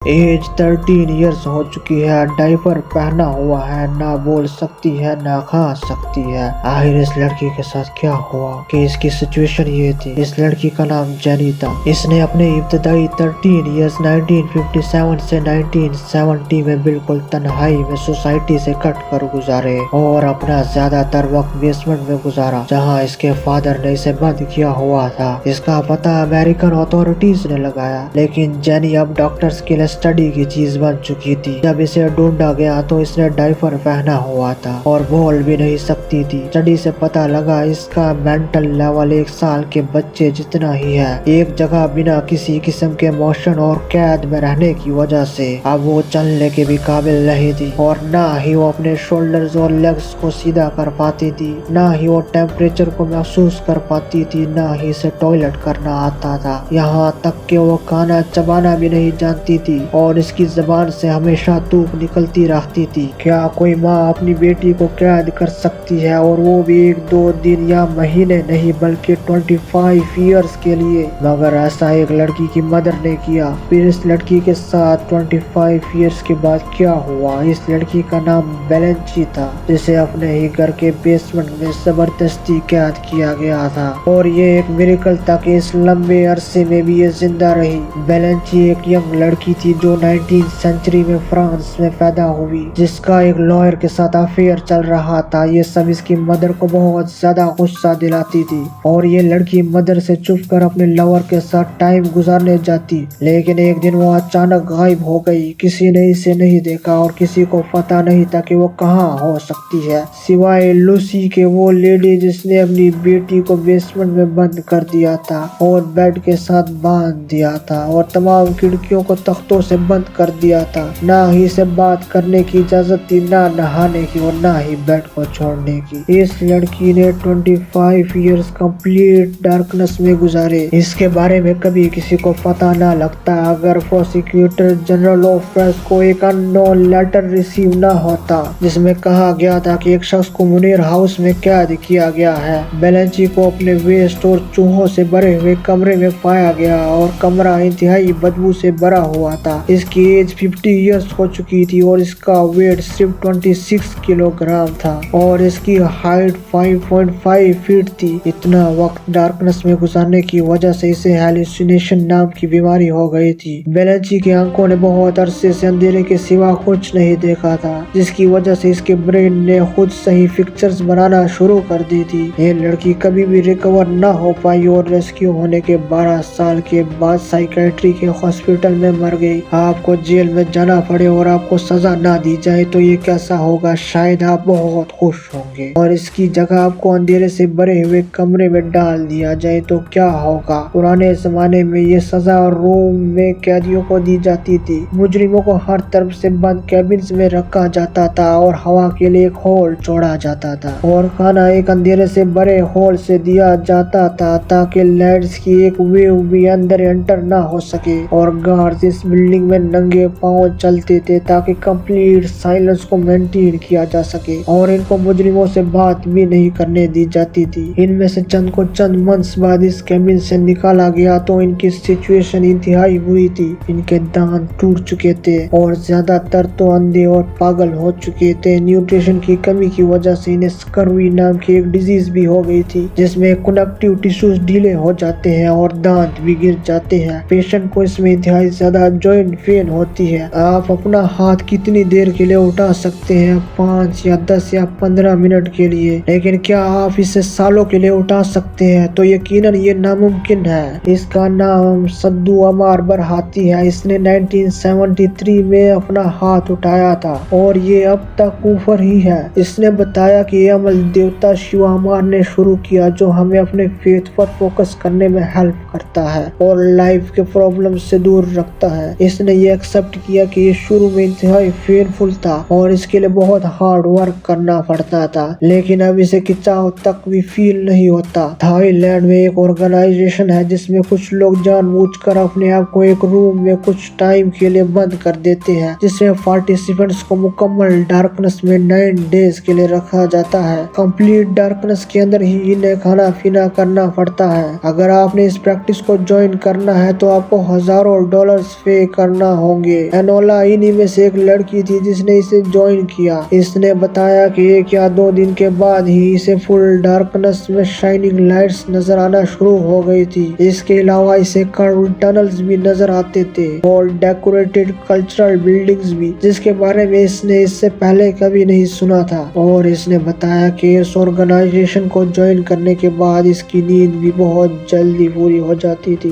As 13 years हो चुकी है, डायपर पहना हुआ है, ना बोल सकती है ना खा सकती है। आखिर इस लड़की के साथ क्या हुआ कि इसकी सिचुएशन ये थी। इस लड़की का नाम जेनी था। इसने अपने इब्तदाई 13 इयर्स 1957 से 1970 में बिल्कुल तन्हाई में सोसाइटी से कट कर गुजारे और अपना ज्यादातर वक्त बेसमेंट में गुजारा, जहाँ इसके फादर ने इसे बंद किया हुआ था। इसका पता अमेरिकन अथॉरिटीज ने लगाया, लेकिन जेनी अब डॉक्टर्स के लिए स्टडी की चीज बन चुकी थी। जब इसे ढूंढा गया तो इसने डायपर पहना हुआ था और बोल भी नहीं सकती थी। स्टडी से पता लगा इसका मेंटल लेवल 1 साल के बच्चे जितना ही है। एक जगह बिना किसी किस्म के मोशन और कैद में रहने की वजह से अब वो चलने के भी काबिल नहीं थी, और ना ही वो अपने शोल्डर्स और लेग्स को सीधा कर पाती थी, ना ही वो टेम्परेचर को महसूस कर पाती थी, ना ही इसे टॉयलेट करना आता था। यहाँ तक कि वो खाना चबाना भी नहीं जानती थी और इसकी जबान से हमेशा थूक निकलती रहती थी। क्या कोई माँ अपनी बेटी को कैद कर सकती है, और वो भी 1-2 दिन या महीने नहीं बल्कि 25 इयर्स के लिए? मगर ऐसा एक लड़की की मदर ने किया। फिर इस लड़की के साथ 25 इयर्स के बाद क्या हुआ? इस लड़की का नाम बेलेंची था, जिसे अपने ही घर के बेसमेंट में जबरदस्ती कैद किया गया था, और ये एक मिरेकल था कि इस लंबे अरसे में भी ये जिंदा रही। बेलेंची एक यंग लड़की थी जो 19th सेंचुरी में फ्रांस में पैदा हुई, जिसका एक लॉयर के साथ अफेयर चल रहा था। ये सब इसकी मदर को बहुत ज्यादा गुस्सा दिलाती थी, और ये लड़की मदर से चुप कर अपने लवर के साथ टाइम गुजारने जाती। लेकिन एक दिन वो अचानक गायब हो गई। किसी ने इसे नहीं देखा और किसी को पता नहीं था कि वो कहाँ हो सकती है, सिवाय लूसी के, वो लेडी जिसने अपनी बेटी को बेसमेंट में बंद कर दिया था और बेड के साथ बांध दिया था और तमाम खिड़कियों को तख्तों से बंद कर दिया था। ना ही इसे बात करने की इजाजत थी, ना नहाने की, और ना ही बेड को छोड़ने की। इस लड़की ने 25 इयर्स कंप्लीट डार्कनेस में गुजारे। इसके बारे में कभी किसी को पता ना लगता अगर प्रोसिक्यूटर जनरल ऑफ फ्रांस को एक अननोन लेटर रिसीव ना होता, जिसमें कहा गया था कि एक शख्स को मुनीर हाउस में कैद किया गया है। बेलेंची को अपने वेस्ट और चूहों से भरे हुए कमरे में पाया गया और कमरा इंतहाई बदबू से भरा हुआ था। इसकी एज 50 इयर्स हो चुकी थी और इसका वेट सिर्फ 26 किलोग्राम था और इसकी हाइट 5.5 फीट थी। इतना वक्त डार्कनेस में गुजारने की वजह से इसे हैलुसिनेशन नाम की बीमारी हो गई थी। बेलेंची के आंखों ने बहुत अरसे से अंधेरे के सिवा कुछ नहीं देखा था, जिसकी वजह से इसके ब्रेन ने खुद सही पिक्चर्स बनाना शुरू कर दी थी। ये लड़की कभी भी रिकवर न हो पाई और रेस्क्यू होने के 12 साल के बाद साइकेट्री के हॉस्पिटल में मर गई। आपको जेल में जाना पड़े और आपको सजा ना दी जाए तो ये कैसा होगा? शायद आप बहुत खुश होंगे। और इसकी जगह आपको अंधेरे से भरे हुए कमरे में डाल दिया जाए तो क्या होगा? पुराने जमाने में ये सजा रूम में कैदियों को दी जाती थी। मुजरिमों को हर तरफ से बंद कैबिन्स में रखा जाता था और हवा के लिए एक होल छोड़ा जाता था, और खाना एक अंधेरे से भरे होल से दिया जाता था ताकि लाइट्स की एक वेव भी अंदर एंटर ना हो सके। और गार्ड्स इस बिल्डिंग में नंगे पांव चलते थे ताकि कंप्लीट साइलेंस को मेंटेन किया जा सके, और इनको मुजरिमों से बात भी नहीं करने दी जाती थी। इनमें से चंद को चंद मंथ्स बाद इस कैबिन से निकाला गया तो इनकी सिचुएशन इंतहाई बुरी थी। इनके दांत टूट चुके थे और ज्यादातर तो अंधे और पागल हो चुके थे। न्यूट्रिशन की कमी की वजह से इन्हें स्कर्वी नाम की एक डिजीज भी हो गई थी, जिसमें कनेक्टिव टिश्यूज ढीले हो जाते हैं और दांत भी गिर जाते हैं। पेशेंट को इसमें इंतहाई ज्यादा जॉइंट पेन होती है। आप अपना हाथ कितनी देर के लिए उठा सकते हैं? 5 या 10 या 15 मिनट के लिए। लेकिन क्या आप इसे सालों के लिए उठा सकते हैं? तो यकीनन ये नामुमकिन है। इसका नाम सद्दू अमार बरहाती है। इसने 1973 में अपना हाथ उठाया था और ये अब तक ऊपर ही है। इसने बताया कि ये अमल देवता शिव अमार ने शुरू किया, जो हमें अपने फेथ पर फोकस करने में हेल्प करता है और लाइफ के प्रॉब्लम से दूर रखता है। इसने ये एक्सेप्ट किया कि ये शुरू में इंतहाई पेनफुल था और इसके लिए बहुत हार्ड वर्क करना पड़ता था, लेकिन अब इसे खिंचाव तक भी फील नहीं होता। थाईलैंड में एक ऑर्गेनाइजेशन है जिसमें कुछ लोग जानबूझकर अपने आप को एक रूम में कुछ टाइम के लिए बंद कर देते हैं, जिसमें पार्टिसिपेंट्स को मुकम्मल डार्कनेस में 9 डेज के लिए रखा जाता है। कंप्लीट डार्कनेस के अंदर ही इन्हें खाना पीना करना पड़ता है। अगर आपने इस प्रैक्टिस को ज्वाइन करना है तो आपको हजारों डॉलर्स पे کرنا ہوں گے۔ اینولا انہی میں سے ایک لڑکی تھی جس نے اسے جوائن کیا۔ اس نے بتایا کہ 1 یا 2 دن کے بعد ہی اسے فل ڈارکنس میں شائننگ لائٹس نظر آنا شروع ہو گئی تھی۔ اس کے علاوہ اسے کروڈ ٹنلز بھی نظر آتے تھے اور ڈیکوریٹڈ کلچرل بلڈنگز بھی، جس کے بارے میں اس نے اس سے پہلے کبھی نہیں سنا تھا۔ اور اس نے بتایا کہ اس آرگنائزیشن کو جوائن کرنے کے بعد اس کی نیند بھی بہت جلدی پوری ہو جاتی تھی۔